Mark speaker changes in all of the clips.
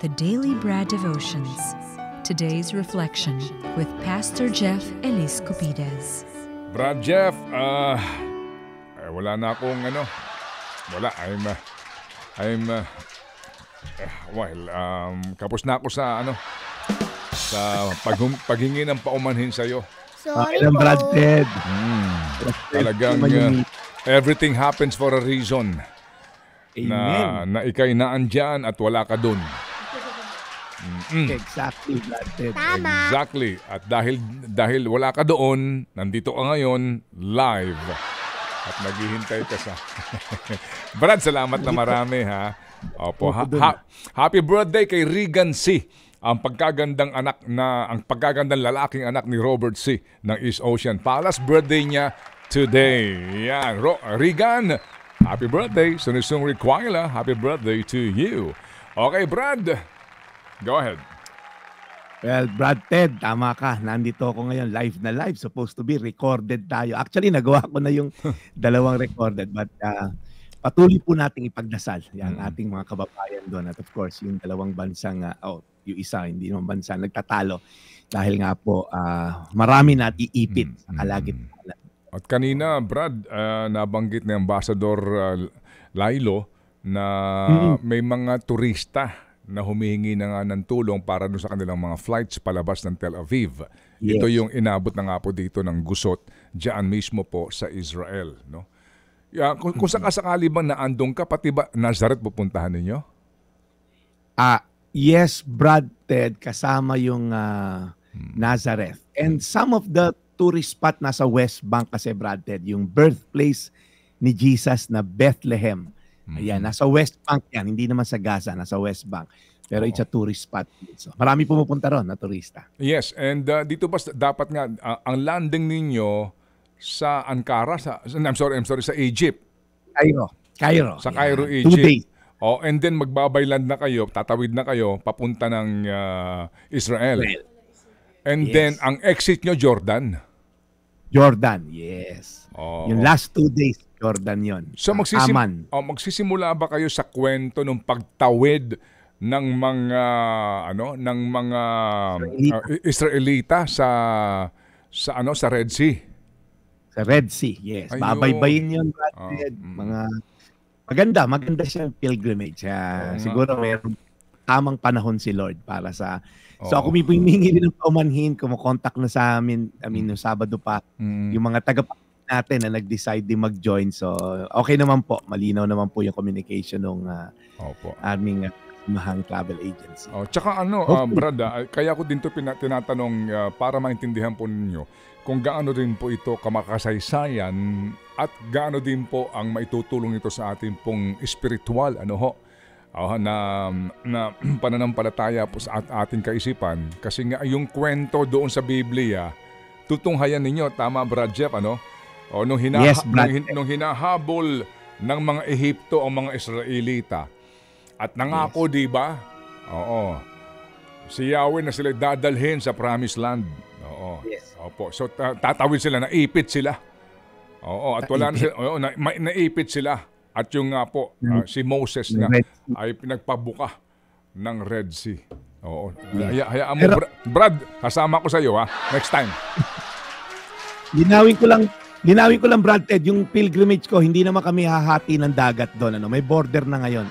Speaker 1: the Daily Bread Devotions. Today's reflection with Pastor Jeff Elis Cupides.
Speaker 2: Brad Jeff, wala na akong wala, kapos na ako sa paghingi ng paumanhin sa'yo.
Speaker 3: Sorry po. Brad Ted.
Speaker 2: Talagang everything happens for a reason.
Speaker 3: Amen.
Speaker 2: Na ikay naandyan at wala ka dun.
Speaker 3: Exactly, Brad Ted.
Speaker 4: Tama.
Speaker 2: Exactly. At dahil wala ka doon, nandito ka ngayon live. At naghihintay ka sa Brad, salamat na marami ha. Opo, happy birthday kay Regan C. Ang pagkagandang lalaking anak ni Robert C. ng East Ocean Palace. Birthday niya today. Yan, Regan, happy birthday. Sunisung Requila, happy birthday to you. Okay, Brad, go ahead.
Speaker 3: Well, Brad Ted, tama ka. Nandito ako ngayon live na live. Supposed to be recorded tayo. Actually, nagawa ko na yung dalawang recorded. But patuloy po nating ipagdasal yung ating mga kababayan doon. At of course, yung dalawang bansang, yung isa, hindi naman bansa, nagtatalo. Dahil nga po, marami na iipit sa kalagit-kalagit.
Speaker 2: At kanina, Brad, nabanggit ni Ambassador Lailo na may mga turista na humihingi na nga ng tulong para doon sa kanilang mga flights palabas ng Tel Aviv. Yes. Ito yung inabot na nga po dito ng gusot diyan mismo po sa Israel. No? Kung sakasakali bang naandong ka, pati ba Nazareth pupuntahan ninyo?
Speaker 3: Yes, Brad Ted, kasama yung Nazareth. And some of the tourist spot nasa West Bank kasi, Brad Ted, yung birthplace ni Jesus na Bethlehem. Ayan, nasa West Bank yan, hindi naman sa Gaza, nasa West Bank. Pero it's a tourist spot. So, marami pumupunta ron na turista.
Speaker 2: Yes, and dito ba dapat nga ang landing ninyo sa Ankara, I'm sorry, sa Egypt.
Speaker 3: Cairo.
Speaker 2: Sa Cairo,
Speaker 3: yeah.
Speaker 2: Egypt.
Speaker 3: 2 days.
Speaker 2: And then magbabayland na kayo, tatawid na kayo papunta ng Israel. And then ang exit nyo Jordan.
Speaker 3: Jordan, yes. Yung last 2 days Jordan yon.
Speaker 2: So magsisimula ba kayo sa kwento ng pagtawid ng mga Israelita sa Red Sea?
Speaker 3: Sa Red Sea, yes. Babaybayin yun, Brad. Maganda siya pilgrimage. Siguro mayroong tamang panahon si Lord para sa... So ako may humingi rin ng paumanhin, kumukontak na sa amin, noong Sabado pa, yung mga natin na nag-decide din mag-join. So okay naman po, malinaw naman po yung communication ng aming mahang travel agency.
Speaker 2: Tsaka Brad, kaya ko din to tinatanong para maintindihan po ninyo kung gaano din po ito kamakasaysayan at gaano din po ang maitutulong ito sa ating pong spiritual na pananampalataya po sa ating kaisipan. Kasi nga yung kwento doon sa Biblia, tutunghayan ninyo, tama Brad Jeff, nung hinahabol ng mga Ehipto ang mga Israelita at nangako, di ba? Si Yahweh na sila dadalhin sa Promised Land.
Speaker 3: Yes.
Speaker 2: Opo. So tatawid sila, naipit sila. At wala na sila, naipit sila. At yung nga po, si Moses nga ay pinagpabuka ng Red Sea. Hayaan mo, Brad, kasama ko sa iyo next time.
Speaker 3: Linawin ko lang, Brad Ted, yung pilgrimage ko, hindi naman kami hahati ng dagat doon. May border na ngayon.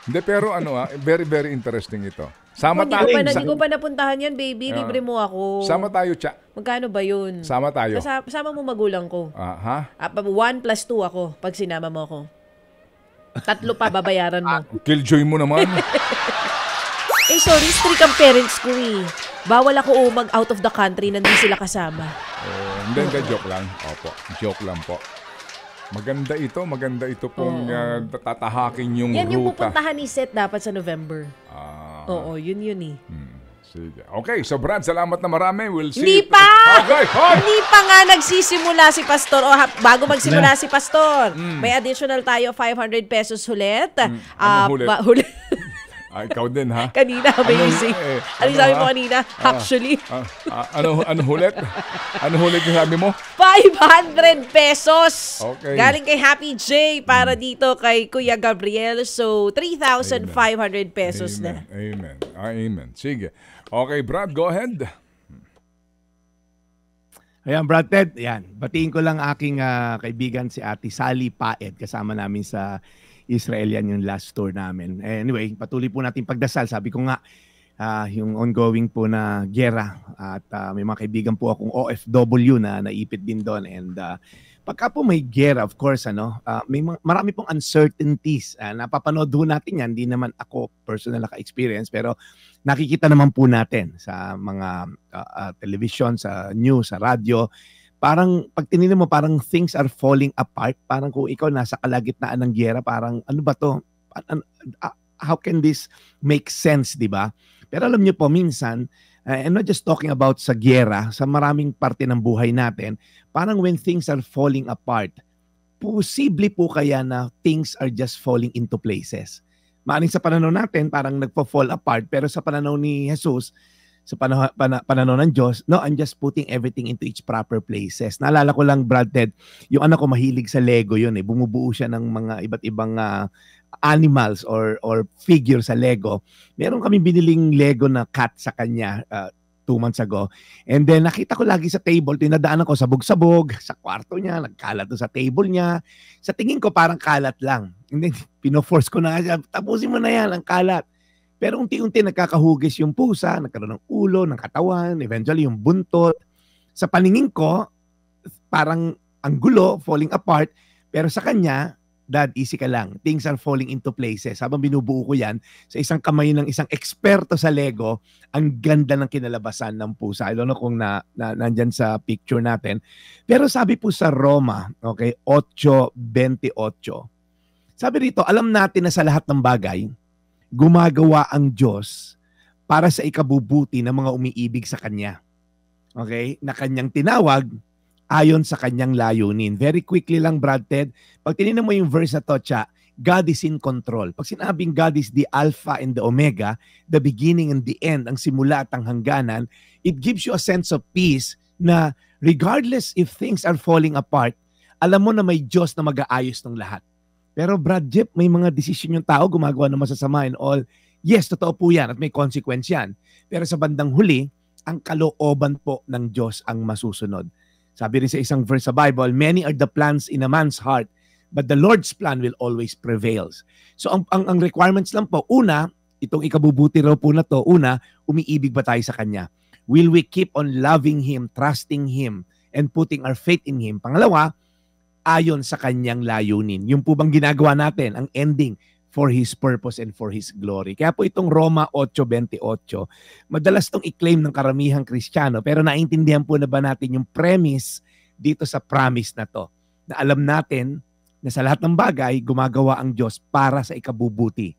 Speaker 2: Hindi, pero very, very interesting ito. Sama tayo.
Speaker 4: Hindi ko pa napuntahan yan, baby. Libre mo ako.
Speaker 2: Sama tayo, Cha.
Speaker 4: Magkano ba yun?
Speaker 2: Sama tayo.
Speaker 4: Sama mo magulang ko. 1 + 2 ako pag sinama mo ako. 3 pa babayaran mo.
Speaker 2: Killjoy mo naman.
Speaker 4: Sorry, strict ang parents ko eh. Bawal ako mag-out of the country na hindi sila kasama.
Speaker 2: Hindi, joke lang. Opo, joke lang po. Maganda ito pong tatahakin yung ruta.
Speaker 4: Yan yung pupuntahan ni Seth dapat sa November. Oo, yun eh.
Speaker 2: Sige. Okay, so Brad, salamat na marami. We'll see.
Speaker 4: Hindi pa!
Speaker 2: Okay,
Speaker 4: Hindi pa nga nagsisimula si Pastor. Bago magsimula si Pastor, may additional tayo 500 pesos ulit.
Speaker 2: Anong hulit? Ikaw din, ha?
Speaker 4: Kanina, amazing. Ano sabi mo kanina? Actually.
Speaker 2: Ano hulit? Ano hulit yung sabi mo?
Speaker 4: 500 pesos.
Speaker 2: Okay.
Speaker 4: Galing kay Happy J para dito kay Kuya Gabriel. So, 3,500 pesos na.
Speaker 2: Amen. Sige. Okay, Brad, go ahead.
Speaker 3: Ayan, Brad Ted, yan. Batiin ko lang aking kaibigan si Ate Sally Paed. Kasama namin sa Israel yan yung last tour namin. Anyway, patuloy po natin pagdasal. Sabi ko nga, yung ongoing po na gera. At may mga kaibigan po akong OFW na naipit din doon. And pagka po may gera, of course, may marami pong uncertainties. Napapanood ho natin yan. Hindi naman ako personal naka-experience. Pero nakikita naman po natin sa mga television, sa news, sa radyo. Parang pag tinignan mo, parang things are falling apart. Parang kung ikaw nasa kalagitnaan ng giyera, parang ano ba to? How can this make sense, di ba? Pero alam niyo po, minsan, I'm not just talking about sa giyera, sa maraming parte ng buhay natin, parang when things are falling apart, posible po kaya na things are just falling into places. Maaring sa pananaw natin, parang nagpo-fall apart, pero sa pananaw ni Jesus, sa pananaw ng Diyos, no, I'm just putting everything into its proper places. Naalala ko lang, Brad Ted, yung anak ko mahilig sa Lego yun. Bumubuo siya ng mga iba't ibang animals or figure sa Lego. Meron kami biniling Lego na cat sa kanya 2 months ago. And then nakita ko lagi sa table, tinadaanan ko sabog-sabog sa kwarto niya, nagkalat sa table niya. Sa tingin ko parang kalat lang. And then pino-force ko na siya, tapusin mo na yan, ang kalat. Pero unti-unti nagkakahugis yung pusa, nagkaroon ng ulo, ng katawan, eventually yung buntot. Sa paningin ko, parang ang gulo, falling apart. Pero sa kanya, Dad, easy ka lang. Things are falling into places. Habang binubuo ko yan, sa isang kamay ng isang eksperto sa Lego, ang ganda ng kinalabasan ng pusa. I don't know kung nandyan sa picture natin. Pero sabi po sa Roma, okay, 8:28. Sabi dito, alam natin na sa lahat ng bagay, gumagawa ang Diyos para sa ikabubuti ng mga umiibig sa Kanya. Okay? Na Kanyang tinawag ayon sa Kanyang layunin. Very quickly lang, Brad Ted, pag tinignan mo yung verse na to, God is in control. Pag sinabing God is the Alpha and the Omega, the beginning and the end, ang simula at ang hangganan, it gives you a sense of peace na regardless if things are falling apart, alam mo na may Diyos na mag-aayos ng lahat. Pero Brad Jeff, may mga desisyon yung tao, gumagawa ng masasama and all. Yes, totoo po yan at may consequence yan. Pero sa bandang huli, ang kalooban po ng Diyos ang masusunod. Sabi rin sa isang verse sa Bible, many are the plans in a man's heart, but the Lord's plan will always prevail. So ang requirements lang po, una, itong ikabubuti raw po na to, una, umiibig ba tayo sa Kanya? Will we keep on loving Him, trusting Him, and putting our faith in Him? Pangalawa, ayon sa Kanyang layunin. Yung po bang ginagawa natin, ang ending, for His purpose and for His glory. Kaya po itong Roma 8:28, madalas itong i-claim ng karamihang Kristiyano, pero naintindihan po na ba natin yung premise dito sa promise na to? Na alam natin na sa lahat ng bagay, gumagawa ang Diyos para sa ikabubuti.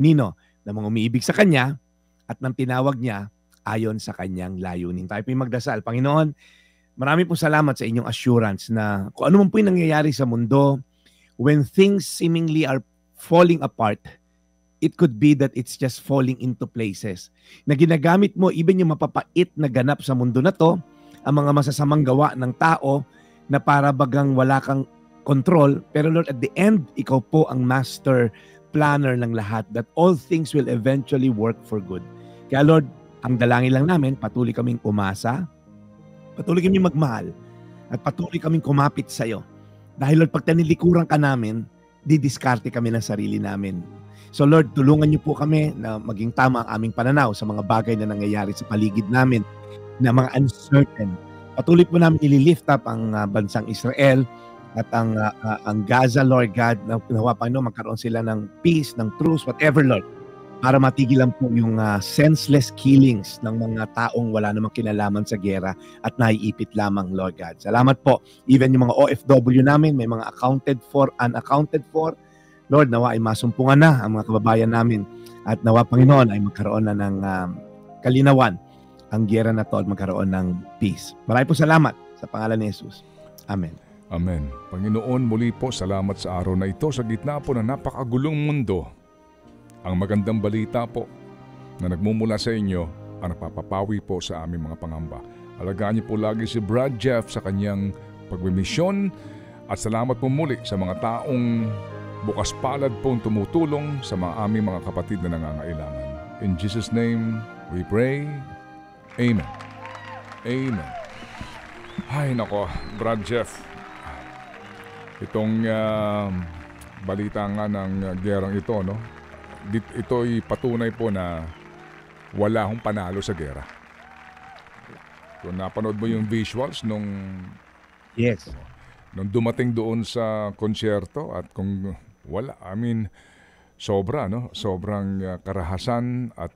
Speaker 3: Nino? Na mga umiibig sa Kanya at nang tinawag niya ayon sa Kanyang layunin. Tayo po yung magdasal. Panginoon, marami po salamat sa inyong assurance na kung ano man po yung nangyayari sa mundo, when things seemingly are falling apart, it could be that it's just falling into places. Na ginagamit mo, even yung mapapait na ganap sa mundo na to, ang mga masasamang gawa ng tao na para bagang wala kang control. Pero Lord, at the end, ikaw po ang master planner ng lahat, that all things will eventually work for good. Kaya Lord, ang dalangin lang namin, patuloy kaming umasa, patuloy kaming magmahal, at patuloy kaming kumapit sa iyo. Dahil Lord, pag tanilikuran ka namin, didiskarte kami ng sarili namin. So Lord, tulungan niyo po kami na maging tama ang aming pananaw sa mga bagay na nangyayari sa paligid namin, na mga uncertain. Patuloy po namin ililift up ang bansang Israel at ang Gaza, Lord God, na pinawa Panginoon, magkaroon sila ng peace, ng truce, whatever, Lord, para matigilan po yung senseless killings ng mga taong wala namang kinalaman sa gera at naiipit lamang, Lord God. Salamat po. Even yung mga OFW namin, may mga accounted for, unaccounted for. Lord, nawa ay masumpungan na ang mga kababayan namin at nawa, Panginoon, ay magkaroon na ng kalinawan ang gera na to at magkaroon ng peace. Maraming po salamat sa pangalan ni Jesus. Amen.
Speaker 2: Amen. Panginoon, muli po salamat sa araw na ito sa gitna po ng napakagulong mundo. Ang magandang balita po na nagmumula sa inyo ang napapapawi po sa aming mga pangamba. Alagaan niyo po lagi si Brad Jeff sa kanyang pagmimisyon at salamat po muli sa mga taong bukas palad pong tumutulong sa mga aming mga kapatid na nangangailangan. In Jesus' name, we pray. Amen. Amen. Ay nako, Brad Jeff. Itong balita nga ng gerang ito, no? Ito'y patunay po na wala hong panalo sa gera. Kung napanood mo yung visuals nung
Speaker 3: Yes.
Speaker 2: nung dumating doon sa konsyerto at kung wala, sobra, no? Sobrang karahasan at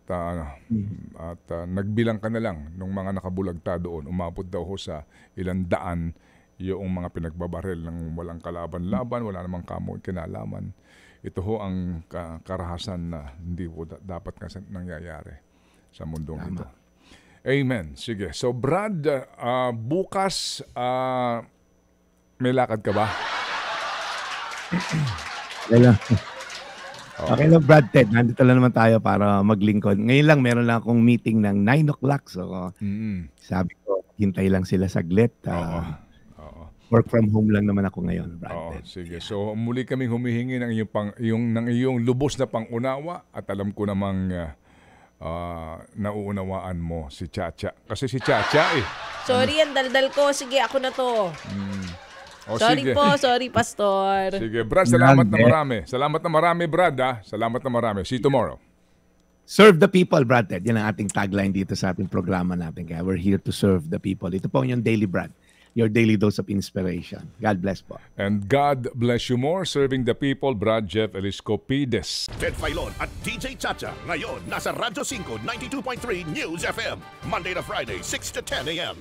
Speaker 2: nagbilang ka na lang nung mga nakabulagta doon. Umabot daw ho sa ilang daan yung mga pinagbabaril ng walang kalaban-laban, wala namang kamoy kinalaman. Ito ho ang karahasan na hindi po dapat kasi nangyayari sa mundong ito. Amen. Sige. So Brad, bukas may lakad ka ba?
Speaker 3: Okay lang. Okay lang, Brad Ted. Nandito lang naman tayo para maglingkod. Ngayon lang, meron lang akong meeting ng 9 o'clock. So, sabi ko, hintay lang sila saglit. Work from home lang naman ako ngayon, Brad Ted.
Speaker 2: Sige. So, muli kaming humihingi ng iyong lubos na pangunawa at alam ko namang nauunawaan mo si Chacha. Kasi si Chacha
Speaker 4: Sorry, ang daldal ko. Sige, ako na to. Sorry
Speaker 2: sige.
Speaker 4: Sorry, Pastor.
Speaker 2: Sige, Brad, salamat na marami. Salamat na marami, Brad, ha? Salamat na marami. See you tomorrow.
Speaker 3: Serve the people, Brad Ted. Yan ang ating tagline dito sa ating programa natin. Kaya we're here to serve the people. Ito po yung Daily Brad, your daily dose of inspiration. God bless po.
Speaker 2: And God bless you more, serving the people, Brad Jeff Eliscopides.
Speaker 5: Ted Filon at DJ Chacha. Ngayon, nasa Radyo 5, 92.3 News FM. Monday to Friday, 6 to 10 a.m.